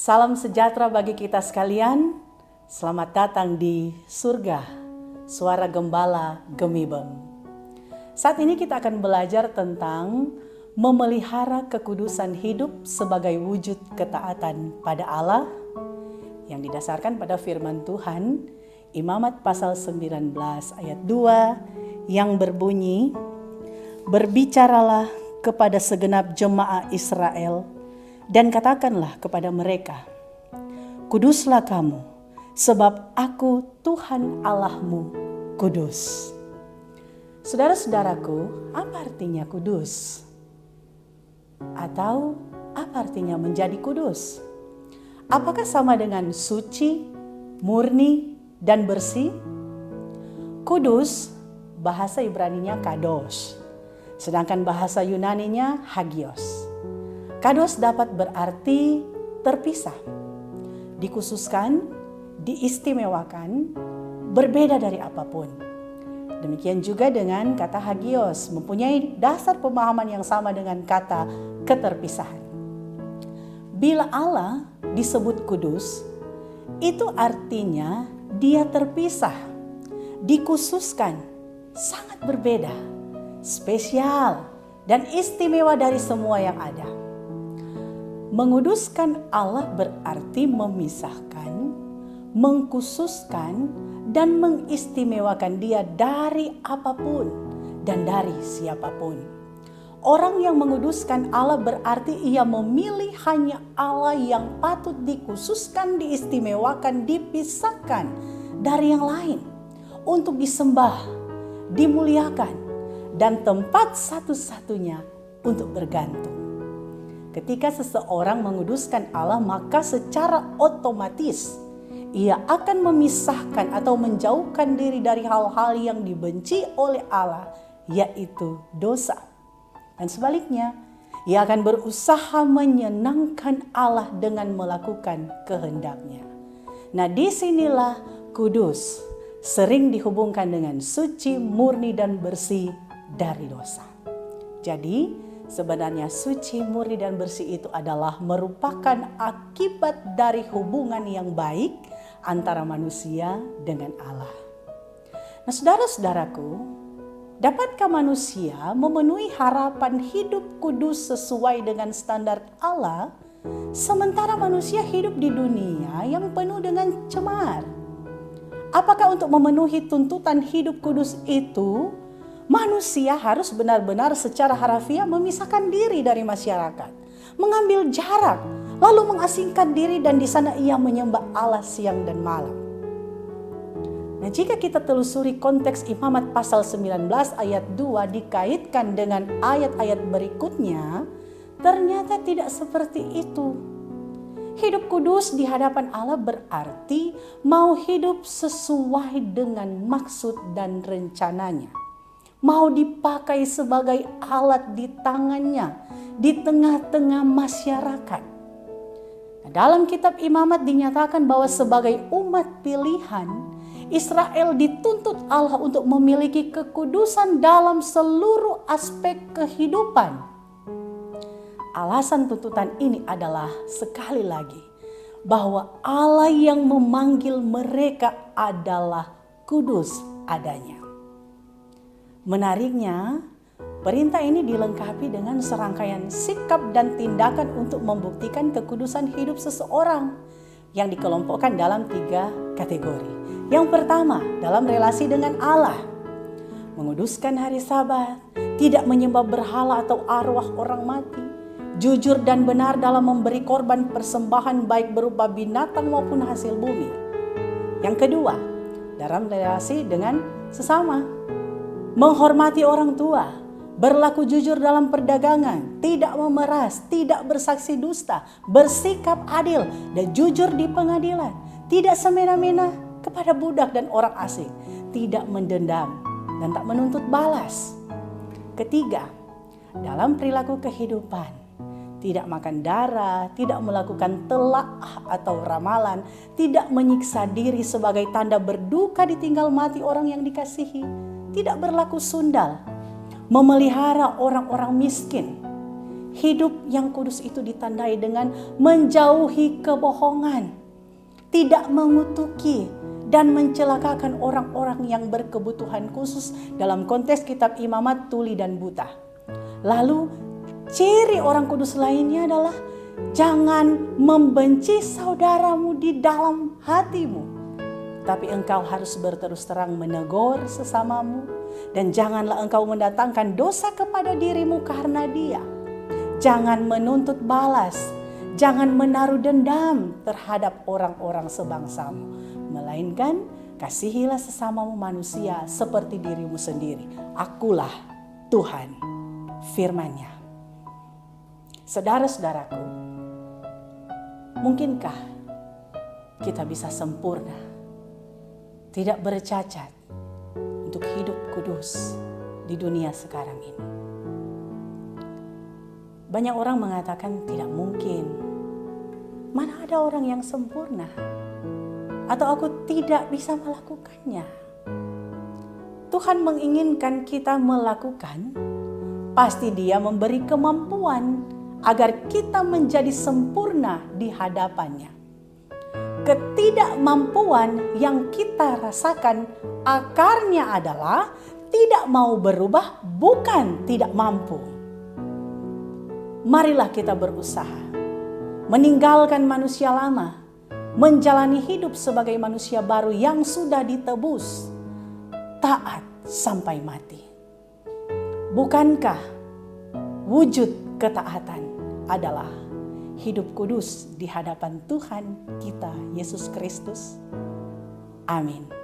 Salam sejahtera bagi kita sekalian. Selamat datang di surga, suara gembala Gemibeng. Saat ini kita akan belajar tentang memelihara kekudusan hidup sebagai wujud ketaatan pada Allah yang didasarkan pada firman Tuhan, Imamat pasal 19 ayat 2 yang berbunyi, "Berbicaralah kepada segenap jemaah Israel dan katakanlah kepada mereka, kuduslah kamu, sebab aku Tuhan Allahmu kudus." Saudara-saudaraku, apa artinya kudus? Atau apa artinya menjadi kudus? Apakah sama dengan suci, murni, dan bersih? Kudus, bahasa Ibraninya kados, sedangkan bahasa Yunaninya hagios. Kados dapat berarti terpisah, dikhususkan, diistimewakan, berbeda dari apapun. Demikian juga dengan kata hagios, mempunyai dasar pemahaman yang sama dengan kata keterpisahan. Bila Allah disebut kudus, itu artinya Dia terpisah, dikhususkan, sangat berbeda, spesial, dan istimewa dari semua yang ada. Menguduskan Allah berarti memisahkan, mengkhususkan, dan mengistimewakan Dia dari apapun dan dari siapapun. Orang yang menguduskan Allah berarti ia memilih hanya Allah yang patut dikhususkan, diistimewakan, dipisahkan dari yang lain untuk disembah, dimuliakan, dan tempat satu-satunya untuk bergantung. Ketika seseorang menguduskan Allah, maka secara otomatis ia akan memisahkan atau menjauhkan diri dari hal-hal yang dibenci oleh Allah, yaitu dosa. Dan sebaliknya, ia akan berusaha menyenangkan Allah dengan melakukan kehendak-Nya. Nah, disinilah kudus sering dihubungkan dengan suci, murni, dan bersih dari dosa. Jadi, sebenarnya suci, murni, dan bersih itu adalah merupakan akibat dari hubungan yang baik antara manusia dengan Allah. Nah, saudara-saudaraku, dapatkah manusia memenuhi harapan hidup kudus sesuai dengan standar Allah, sementara manusia hidup di dunia yang penuh dengan cemar? Apakah untuk memenuhi tuntutan hidup kudus itu, manusia harus benar-benar secara harafiah memisahkan diri dari masyarakat, mengambil jarak, lalu mengasingkan diri dan di sana ia menyembah Allah siang dan malam? Nah, jika kita telusuri konteks Imamat pasal 19 ayat 2 dikaitkan dengan ayat-ayat berikutnya, ternyata tidak seperti itu. Hidup kudus di hadapan Allah berarti mau hidup sesuai dengan maksud dan rencananya. Mau dipakai sebagai alat di tangannya di tengah-tengah masyarakat. Nah, dalam kitab Imamat dinyatakan bahwa sebagai umat pilihan, Israel dituntut Allah untuk memiliki kekudusan dalam seluruh aspek kehidupan. Alasan tuntutan ini adalah sekali lagi bahwa Allah yang memanggil mereka adalah kudus adanya. Menariknya, perintah ini dilengkapi dengan serangkaian sikap dan tindakan untuk membuktikan kekudusan hidup seseorang yang dikelompokkan dalam 3 kategori. Yang pertama, dalam relasi dengan Allah, menguduskan hari Sabat, tidak menyembah berhala atau arwah orang mati, jujur dan benar dalam memberi korban persembahan baik berupa binatang maupun hasil bumi. Yang kedua, dalam relasi dengan sesama, menghormati orang tua, berlaku jujur dalam perdagangan, tidak memeras, tidak bersaksi dusta, bersikap adil dan jujur di pengadilan, tidak semena-mena kepada budak dan orang asing, tidak mendendam dan tak menuntut balas. Ketiga, dalam perilaku kehidupan, tidak makan darah, tidak melakukan telaah atau ramalan, tidak menyiksa diri sebagai tanda berduka ditinggal mati orang yang dikasihi, tidak berlaku sundal, memelihara orang-orang miskin, Hidup yang kudus itu ditandai dengan menjauhi kebohongan, tidak mengutuki dan mencelakakan orang-orang yang berkebutuhan khusus, dalam konteks kitab Imamat, tuli dan buta. Lalu ciri orang kudus lainnya adalah jangan membenci saudaramu di dalam hatimu, tapi engkau harus berterus terang menegur sesamamu, dan janganlah engkau mendatangkan dosa kepada dirimu karena dia. Jangan menuntut balas, jangan menaruh dendam terhadap orang-orang sebangsamu, melainkan kasihilah sesamamu manusia seperti dirimu sendiri. Akulah Tuhan, firman-Nya. Saudara-saudaraku, mungkinkah kita bisa sempurna, tidak bercacat, untuk hidup kudus di dunia sekarang ini? Banyak orang mengatakan tidak mungkin. Mana ada orang yang sempurna? Atau aku tidak bisa melakukannya. Tuhan menginginkan kita melakukan, pasti Dia memberi kemampuan agar kita menjadi sempurna di hadapan-Nya. Ketidakmampuan yang kita rasakan akarnya adalah tidak mau berubah, bukan tidak mampu. Marilah kita berusaha meninggalkan manusia lama, menjalani hidup sebagai manusia baru yang sudah ditebus, taat sampai mati. Bukankah wujud ketaatan adalah hidup kudus di hadapan Tuhan kita Yesus Kristus? Amin.